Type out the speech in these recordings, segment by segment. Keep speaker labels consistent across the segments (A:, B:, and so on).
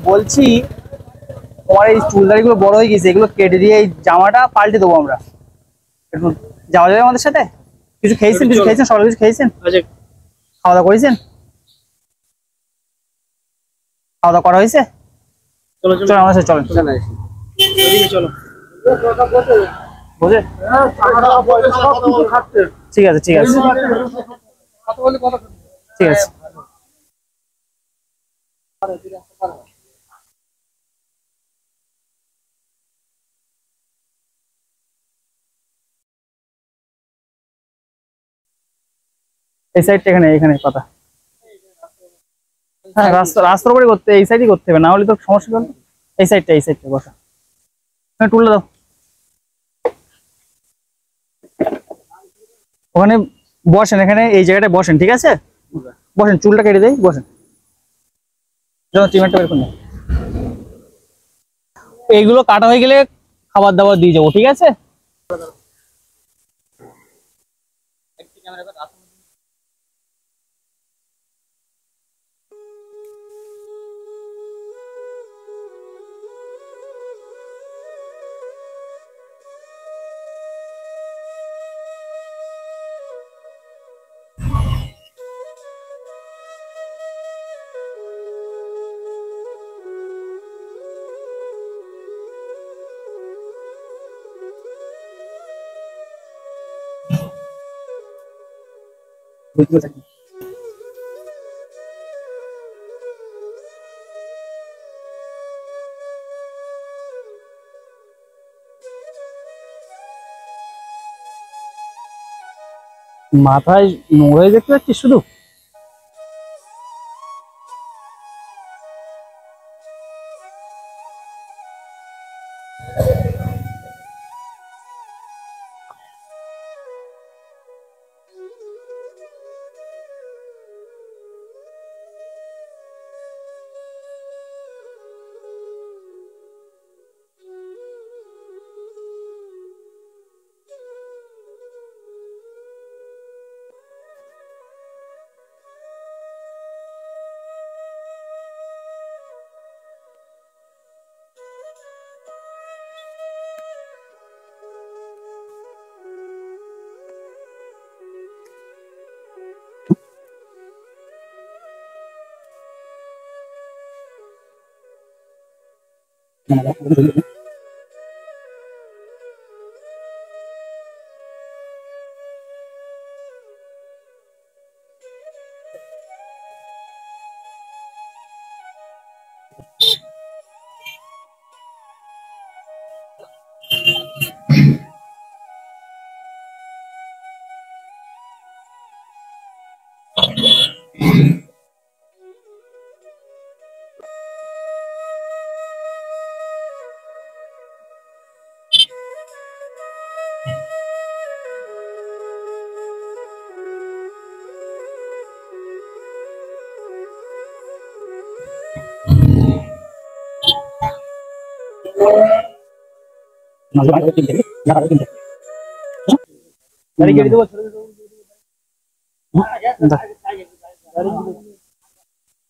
A: বলছি তোমার এই চুলদারিগুলো বড় হয়ে গেছে, এগুলো কেটে দিয়ে এই জামাটা পাল্টে দেবো আমরা। একটু যাওয়া যাবে আমাদের সাথে? কিছু খেয়েছেন? কিছু খেয়েছেন? সকালে কিছু খেয়েছেন? খাওয়া দাওয়া করেছেন? খাওয়া দাওয়া করা হয়েছে? চলো চলো আমাদের সাথে চলেন। চলো বুঝে ঠিক আছে ঠিক আছে ঠিক আছে। এই সাইডটা এখানে এখানে পাতা। হ্যাঁ রাস্তার উপরে করতে, এই সাইডই করতে হবে, না হলে তো সমস্যা হবে। এই সাইডটা বসা, টুলটা দাও ওখানে, বসেন এখানে এই জায়গাটায় বসেন, ঠিক আছে? বসেন, চুলটা কেটে দেই, বসেন। চিমেটটা বের করুন। এইগুলো কাটা হয়ে গেলে খাবার দাবার দিয়ে যাবো, ঠিক আছে? মাথায় নোংরা দেখতে পাচ্ছিস শুধু?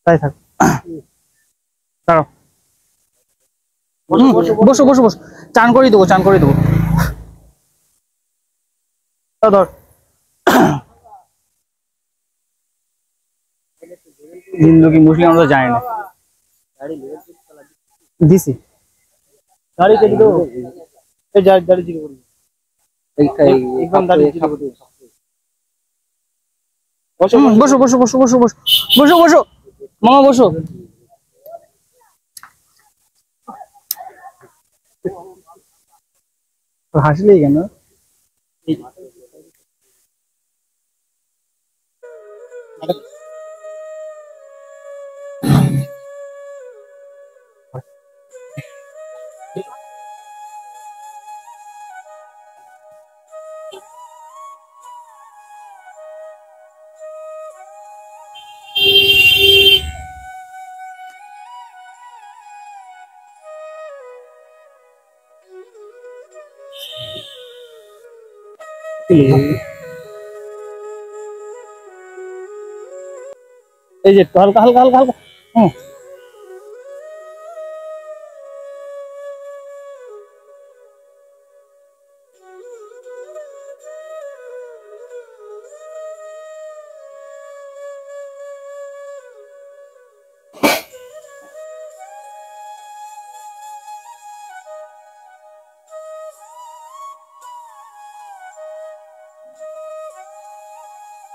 A: তাই থাক, দাঁড়াও, বসো বসো বসো, চান করে দেবো, চান করে দেবো। ধর হিন্দু কি মুসলিম আমরা জানি না, দিছি গাড়ি কেটে দেবো। এই দাড়ি দিকে বলবো, একদম দাড়ি দিকে বসো বসো বসো বসো বসো বসো বসো বসো মামা বসো। হাসলেই কেন? এই যে হালকা হালকা হালকা হালকা,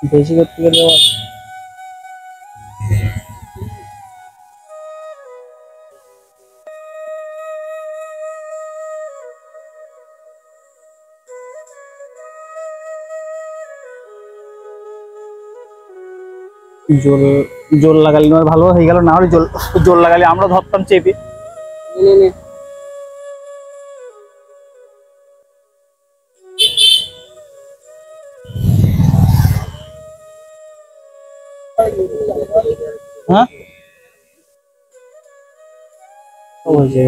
A: বেশি করতে গেলে জোর জোর লাগালে নয় ভালো হয়ে গেল, না হলে জোর লাগালে আমরা ধরতাম চেপে। হ্যাঁ ওই যে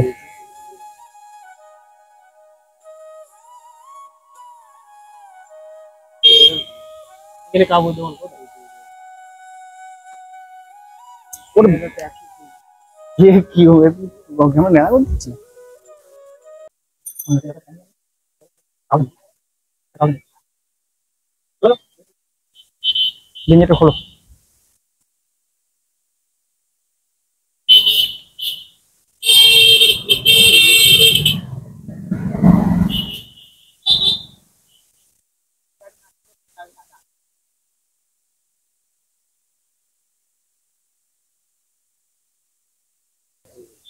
A: কাবু কি হবে কেমন নেড়া করছি জিনিসটা খোলো।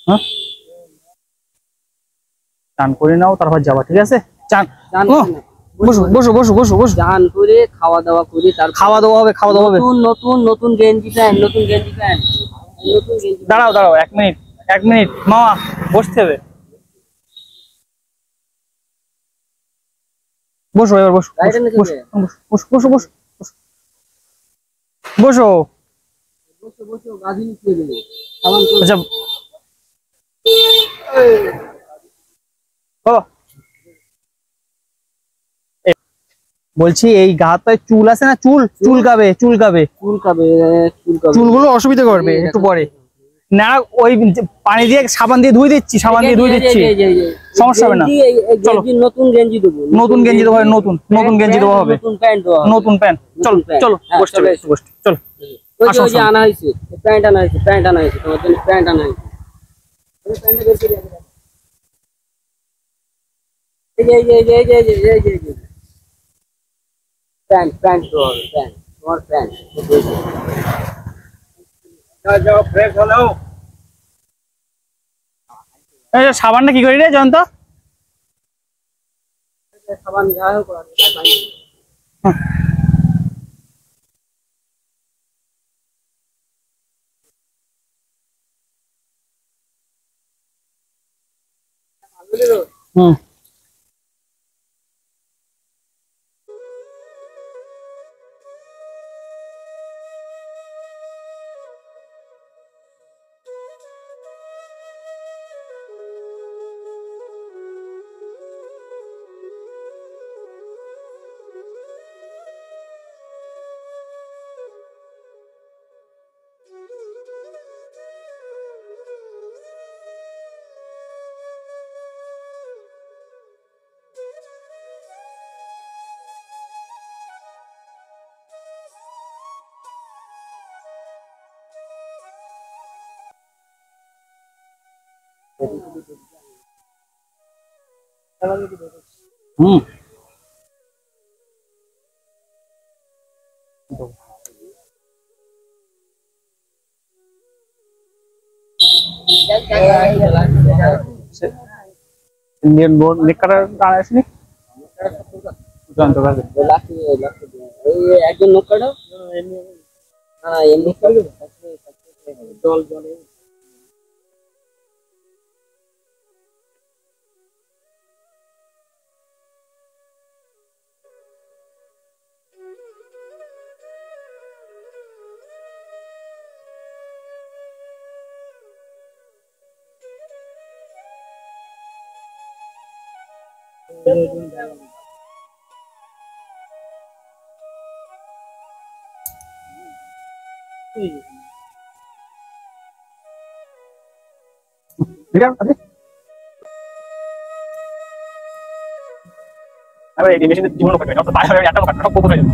A: হ্যাঁ চান করে নাও তারপর যাবা, ঠিক আছে? চান বসো বসো বসো বসো বসো,
B: চান করে খাওয়া দাওয়া করি, তার
A: খাওয়া দাওয়া হবে, খাওয়া দাওয়া হবে।
B: নতুন নতুন গেঞ্জি প্যান্ট, নতুন গেঞ্জি প্যান্ট, নতুন গেঞ্জি।
A: দাঁড়াও দাঁড়াও 1 মিনিট 1 মিনিট মামা, বসতে হবে। বসো এবার বসো বসো বসো বসো বসো বসো।
B: বসে বসে গাধি নিয়ে দেবে সাবান করে।
A: আচ্ছা ও বলছি এই গাতে চুল আছে না, চুলকাবে চুলকাবে চুলগুলো অসুবিধা করবে একটু পরে না। ওই পানি দিয়ে সাবান দিয়ে ধুয়ে দিচ্ছি, সাবান দিয়ে ধুয়ে দিচ্ছি, সমস্যা হবে না। চলো
B: নতুন গেঞ্জি দেবো,
A: নতুন গেঞ্জি দেবো, নতুন গেঞ্জি দেওয়া হবে,
B: নতুন প্যান্ট দেওয়া হবে,
A: নতুন প্যান্ট। চলো চলো বসতে হবে, বসতে চলো।
B: ওই যে আনা হয়েছে প্যান্ট, আনা হয়েছে প্যান্ট, আনা হয়েছে তোমার জন্য প্যান্ট আনা হয়েছে। প্যান্টটা বের করে এই প্যান্ট প্যান্ট তো হবে, প্যান্ট তোমার প্যান্ট।
A: যাও ফ্রেশ হলো। এই সাবানটা কি করি রে জয়ন্ত?
B: সাবান যা হোক
A: হুম হুম ইন্ডিয়ান বোর্ড নিকার দাঁড়ায় আসেনি জয়ন্ত কাছে
B: একজন লোক কাটাও। হ্যাঁ এমনি জল জলে
A: ঠিক আছে। আরে এই মেশিনে জীবন করবে না, তো বাইরে একটা কাটবে সব বন্ধ হয়ে যাবে।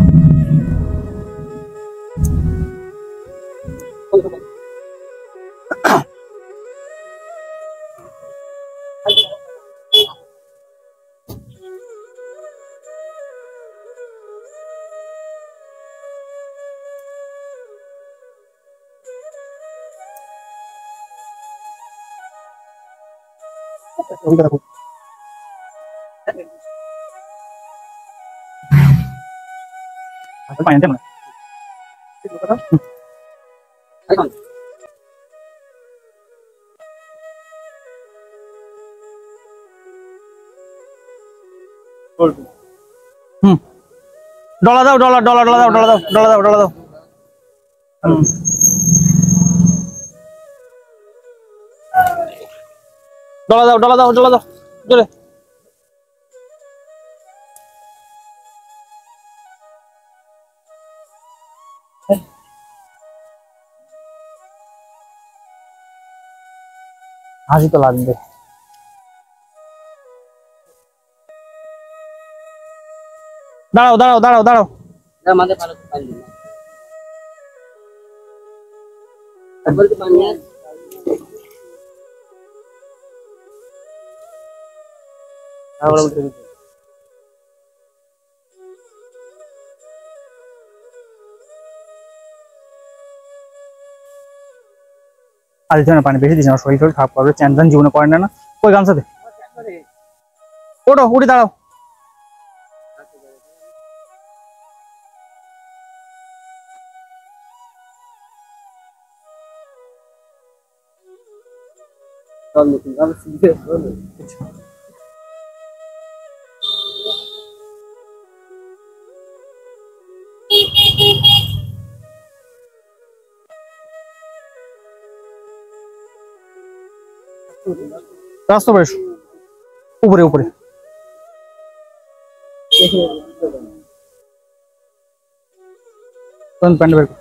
A: পানি আনতে না
B: এখন
A: হুম ডলা দাও ডলা ডলা ডলা দাও ডলা দাও ডলা দাও ডলা দাও ডলা দাও ডলা দাও ডলা দাও জোরে হাসি তো লাগবে দাঁড়াও দাঁড়াও দাঁড়াও দাঁড়াও
B: আমাদের ভালো তো পানি না তারপর কি পানি আছে
A: তাহলে উঠে দিতে আর দিতে না পানি বেশি দিস না শরীর টরীর খারাপ করবে চ্যান চ্যান জীবনে করেন না ওই গামছা দে ওঠো উঠে দাঁড়াও
B: চল নতুন ভাবে শিখে চল
A: রাস্তা বেশ উপরে উপরে প্যান্ট বের কর।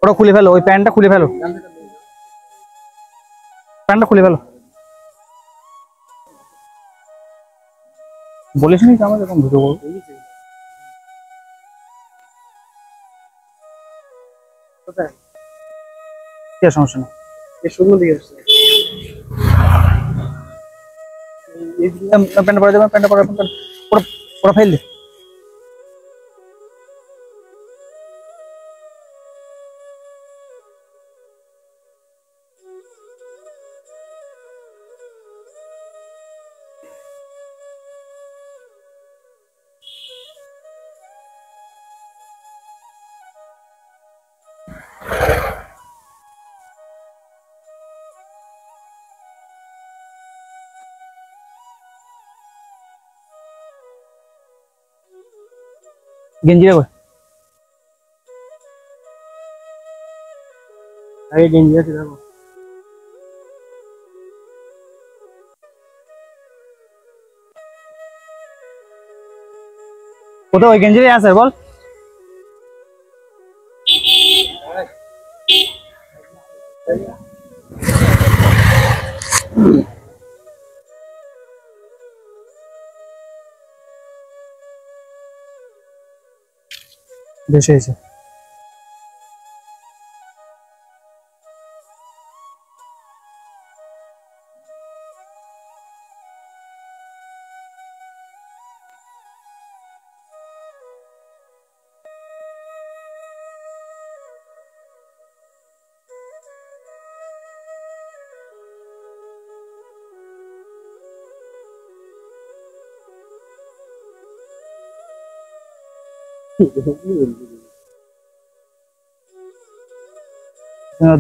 A: ওটা খুলে ফেলো ওই প্যান্টটা খুলে ফেলো প্যান্টটা খুলে ফেলো বলিস নি আমার এরকম ভিডিও করবো কি আর সমস্যা নেই
B: শূন্য দিকে আসছে
A: প্যান্টটা পরে দেবে প্যান্টটা পরে ওটা ওটা ফেল দে গেঞ্জি রাখো
B: আরে গেঞ্জি আছে দেখো
A: কোথাও ওই গেঞ্জি আছে বল দেশে এসে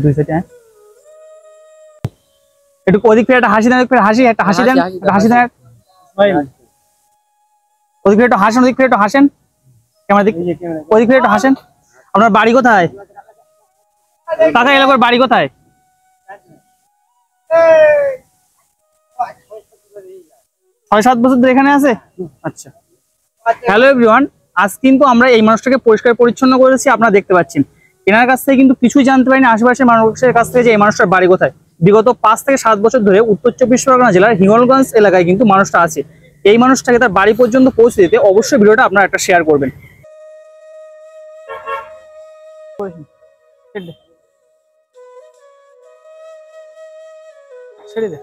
A: দুই সাইডে একটু ওদিক ফিরে একটা হাসি দেন ফিরে হাসি একটা হাসি দেন একটা হাসি দেন ওদিক ফিরে একটু হাসেন ওদিক ফিরে একটু হাসেন ক্যামেরা দিক ওদিক ফিরে একটু হাসেন আপনার বাড়ি কোথায় কাকা এলাকার বাড়ি কোথায় ৬-৭ বছর ধরে এখানে আছে আচ্ছা হ্যালো এভরিওয়ান আজ কিন্তু আমরা এই মানুষটাকে পরিষ্কার পরিচ্ছন্ন করেছি আপনারা দেখতে পাচ্ছেন এনার কাছ থেকে কিন্তু কিছুই জানতে পারিনি আশেপাশের মানুষের কাছ থেকে যে এই মানুষটার বাড়ি কোথায় বিগত ৫ থেকে ৭ বছর ধরে উত্তর ২৪ পরগনা জেলার হিঙ্গলগঞ্জ এলাকায় কিন্তু মানুষটা আছে এই মানুষটাকে তার বাড়ি পর্যন্ত পৌঁছে দিতে অবশ্যই ভিডিওটা আপনারা একটা শেয়ার করবেন ছেড়ে দে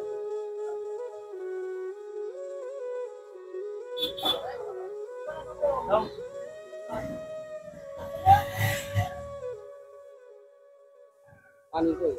B: পানি কই